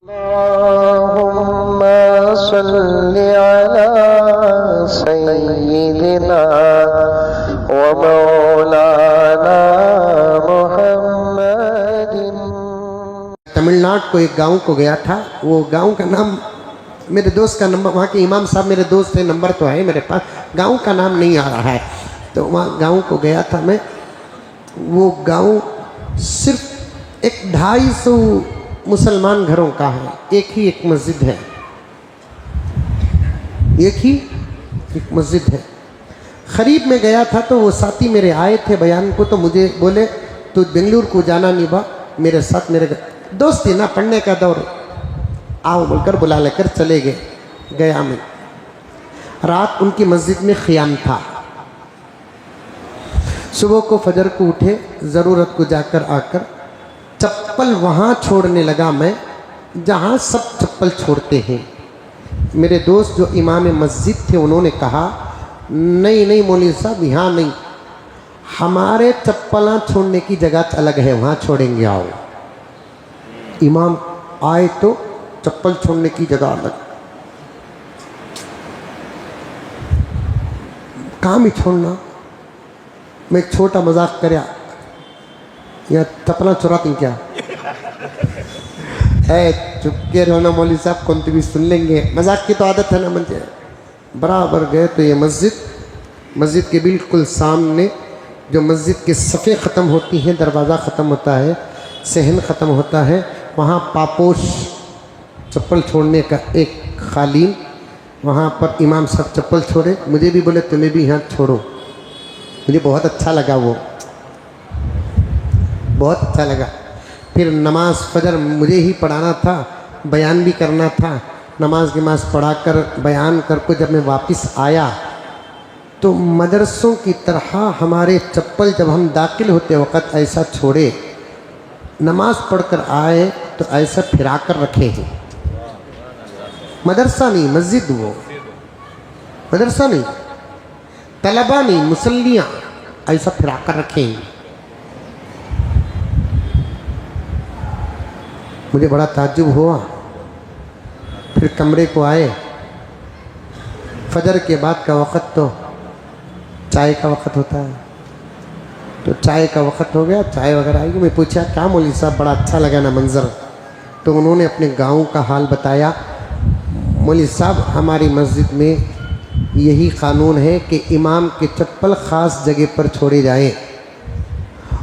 अल्लाहुम्मा सल्लि अला सय्यिदिना व मौलाना मुहम्मदिन। तमिलनाडु को एक गांव को गया था। वो गांव का नाम, मेरे दोस्त का नंबर, वहाँ के इमाम साहब मेरे दोस्त थे, नंबर तो है मेरे पास, गांव का नाम नहीं आ रहा है। तो वहाँ गांव को गया था मैं। वो गांव सिर्फ 250 मुसलमान घरों का है, एक ही एक मस्जिद है, एक ही एक मस्जिद है। खरीब में गया था तो वो साथी मेरे आए थे बयान को, तो मुझे बोले तो बेंगलुरु को जाना नहीं बा मेरे साथ, मेरे दोस्ती ना पढ़ने का दौर, आओ बोलकर बुला लेकर चले गए। गया मैं, रात उनकी मस्जिद में ख़ियाम था। सुबह को फजर को उठे, ज़रूरत को जाकर आकर चप्पल वहाँ छोड़ने लगा मैं जहाँ सब चप्पल छोड़ते हैं। मेरे दोस्त जो इमाम मस्जिद थे उन्होंने कहा, नहीं नहीं मौलवी साहब यहाँ नहीं, हमारे चप्पलां छोड़ने की जगह अलग है, वहाँ छोड़ेंगे, आओ। इमाम आए तो चप्पल छोड़ने की जगह अलग, काम ही छोड़ना। मैं एक छोटा मजाक करया, या चप्पला चुराती क्या है, चुपके रहना मौलवी साहब, कौन भी सुन लेंगे, मजाक की तो आदत है ना मुझे। बराबर गए तो ये मस्जिद के बिल्कुल सामने, जो मस्जिद के सफ़े ख़त्म होती हैं, दरवाज़ा ख़त्म होता है, सहन ख़त्म होता है, वहाँ पापोश चप्पल छोड़ने का एक खालीन, वहाँ पर इमाम साहब चप्पल छोड़े, मुझे भी बोले तुम्हें भी यहाँ छोड़ो। मुझे बहुत अच्छा लगा, वो बहुत अच्छा लगा। फिर नमाज फजर मुझे ही पढ़ाना था, बयान भी करना था। नमाज पढ़ा कर बयान करके जब मैं वापस आया तो मदरसों की तरह हमारे चप्पल जब हम दाखिल होते वक़्त ऐसा छोड़े, नमाज पढ़कर आए तो ऐसा फिरा कर रखे हैं। मदरसा नहीं, मस्जिद, वो मदरसा नहीं, तलबा नहीं, मुसल्लियाँ ऐसा फिरा कर रखे हैं। मुझे बड़ा ताज्जुब हुआ। फिर कमरे को आए, फजर के बाद का वक़्त तो चाय का वक़्त होता है, तो चाय का वक़्त हो गया, चाय वगैरह आई। मैं पूछा क्या मौलवी साहब, बड़ा अच्छा लगा ना मंज़र। तो उन्होंने अपने गांव का हाल बताया। मौलवी साहब, हमारी मस्जिद में यही क़ानून है कि इमाम के चप्पल ख़ास जगह पर छोड़े जाएं,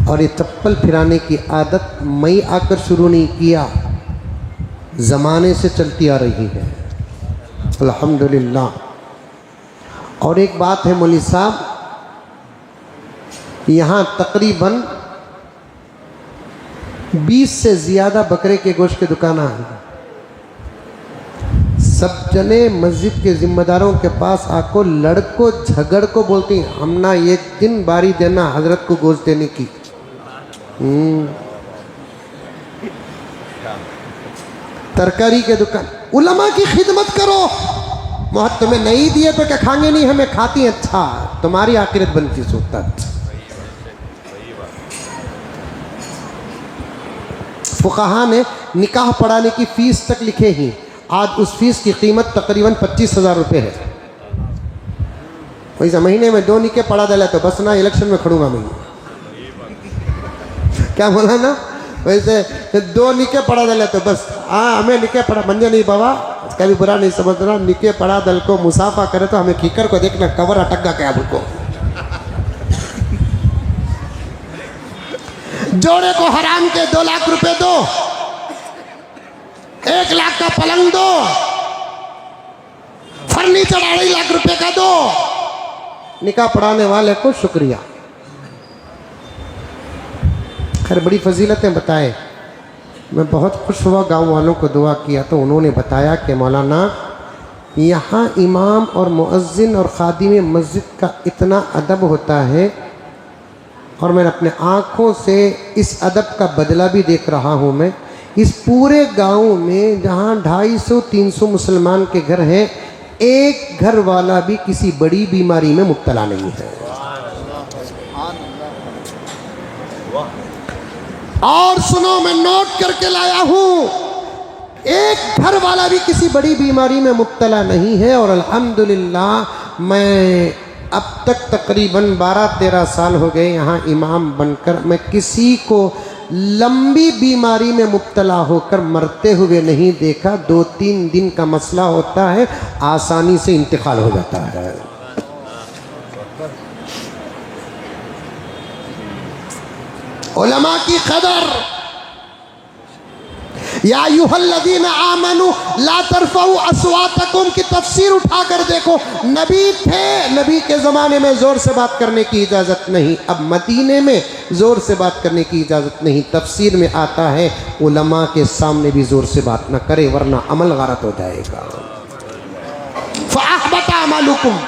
और ये चप्पल फिराने की आदत मैं आकर शुरू नहीं किया, ज़माने से चलती आ रही है, अल्हम्दुलिल्लाह। और एक बात है मौलवी साहब, यहाँ तकरीबन 20 से ज़्यादा बकरे के गोश्त की दुकान हैं। सब जने मस्जिद के ज़िम्मेदारों के पास आको लड़को झगड़ को बोलती हैं, हम ना एक दिन बारी देना हजरत को गोश्त देने की। तरकारी के दुकान, उलमा की खिदमत करो। मोहत तुम्हें नहीं दिए तो क्या खाएंगे नहीं, हमें खाती हैं, अच्छा तुम्हारी आखिरत बनती सोता। फुक़हा ने निकाह पढ़ाने की फ़ीस तक लिखे ही, आज उस फीस की कीमत तकरीबन 25,000 रुपये है। वैसे महीने में 2 निकाह पढ़ा दिला तो बस ना इलेक्शन में खड़ूंगा मैं, क्या बोला ना, वैसे 2 निकाह पढ़ा दिला तो बस, हाँ हमें निकाह पढ़ा मंजे नहीं बाबा, कभी बुरा नहीं समझ रहा, निकाह पढ़ा दल को मुसाफा करे तो हमें खीकर को देखना, कवर अटक गा क्या को। जोड़े को हराम के 2 लाख रुपए दो, 1 लाख का पलंग दो, फर्नीचर 2.5 लाख रुपए का दो। निकाह पढ़ाने वाले को शुक्रिया। खैर बड़ी फजीलतें बताए। मैं बहुत खुश हुआ, गांव वालों को दुआ किया तो उन्होंने बताया कि मौलाना यहाँ इमाम और मुअज्जिन और खादिम मस्जिद का इतना अदब होता है, और मैं अपने आँखों से इस अदब का बदला भी देख रहा हूँ। मैं इस पूरे गांव में जहाँ 250-300 मुसलमान के घर हैं, एक घर वाला भी किसी बड़ी बीमारी में मुब्तला नहीं है। और सुनो, मैं नोट करके लाया हूँ, एक घर वाला भी किसी बड़ी बीमारी में मुब्तला नहीं है। और अल्हम्दुलिल्लाह मैं अब तक तकरीबन 12-13 साल हो गए यहाँ इमाम बनकर, मैं किसी को लंबी बीमारी में मुब्तला होकर मरते हुए नहीं देखा। 2-3 दिन का मसला होता है, आसानी से इंतकाल हो जाता है। उलमा की कदर, या अय्युहल्लज़ीना आमनू ला तरफ़ऊ अस्वातकुम की तफसीर उठाकर देखो। नबी थे, नबी के ज़माने में ज़ोर से बात करने की इजाज़त नहीं, अब मदीने में ज़ोर से बात करने की इजाज़त नहीं। तफसीर में आता है उलमा के सामने भी ज़ोर से बात ना करे वरना अमल गारत हो जाएगा। फ़अहबत अमलुकुम,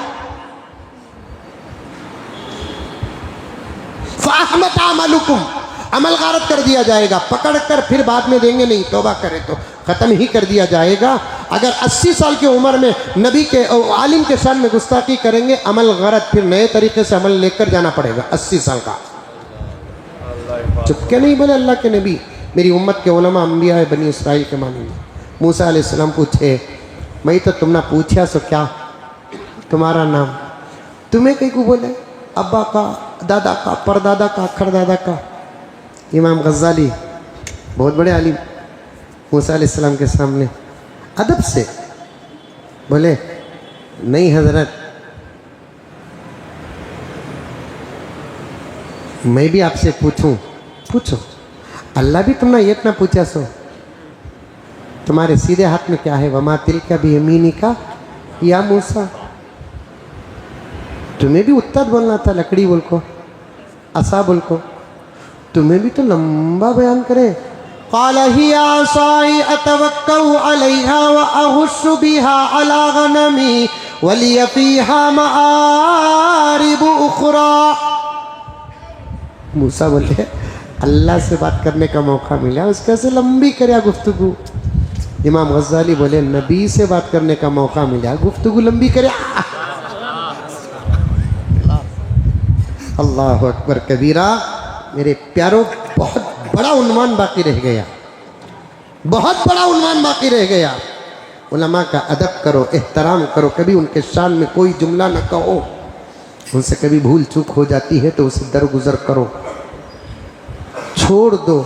फ़अहबत अमलुकुम, अमल गारत कर दिया जाएगा। पकड़ कर फिर बाद में देंगे नहीं, तौबा करे तो ख़त्म ही कर दिया जाएगा। अगर 80 साल की उम्र में नबी के आलिम के शान में गुस्ताखी करेंगे, अमल गारत फिर नए तरीके से अमल लेकर जाना पड़ेगा। 80 साल का चुपके नहीं बोले अल्लाह के नबी। मेरी उम्मत के उलमा अंबिया है बनी इसराइल के मानी में। मूसा अलैहिस्सलाम पूछे, मैं तो तुमने पूछा सो क्या तुम्हारा नाम, तुम्हें कहीं को बोले अब्बा का, दादा का, परदादा का, खरदादा का। इमाम गज़ाली बहुत बड़े आलिम मूसा अलैहिस्सलाम के सामने अदब से बोले, नहीं हजरत, मैं भी आपसे पूछूं? पूछो। अल्लाह भी तुमने ये इतना पूछा सो, तुम्हारे सीधे हाथ में क्या है? वमा तिलका बियमीनिका या मूसा। तुम्हें भी उत्तर बोलना था, लकड़ी बोल को, असा बोल को, तुम्हें भी तो लंबा बयान करे। क़ाल हिया असाई अतवक्कउ अलैहा व अहुश्शु बिहा अला गनमी व लिय फ़ीहा मआरिब उख़रा। मूसा बोले, अल्लाह से बात करने का मौका मिला, उसके से लंबी करे गुफ्तगू। इमाम गज़ाली बोले, नबी से बात करने का मौका मिला, गुफ्तगू लंबी करे। अल्लाहु अकबर कबीरा। मेरे प्यारों, बहुत बड़ा उन्वान बाकी रह गया, बहुत बड़ा उन्वान बाकी रह गया। उलमा का अदब करो, एहतराम करो, कभी उनके शान में कोई जुमला न कहो। उनसे कभी भूल चूक हो जाती है तो उसे दरगुजर करो, छोड़ दो।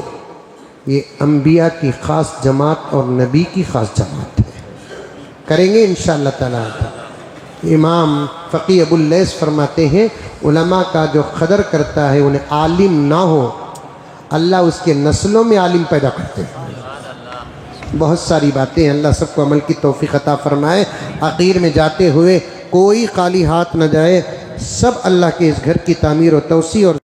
ये अंबिया की ख़ास जमात और नबी की ख़ास जमात है, करेंगे इंशाअल्लाह ताला। इमाम फ़क़ी अबुल लैस फरमाते हैं, उलमा का जो कदर करता है, उन्हें आलिम ना हो, अल्लाह उसके नस्लों में आलिम पैदा करते हैं। बहुत सारी बातें, अल्लाह सबको अमल की तौफ़ीक़ अता फ़रमाए। आखिर में जाते हुए कोई खाली हाथ न जाए, सब अल्लाह के इस घर की तामीर और तौसी और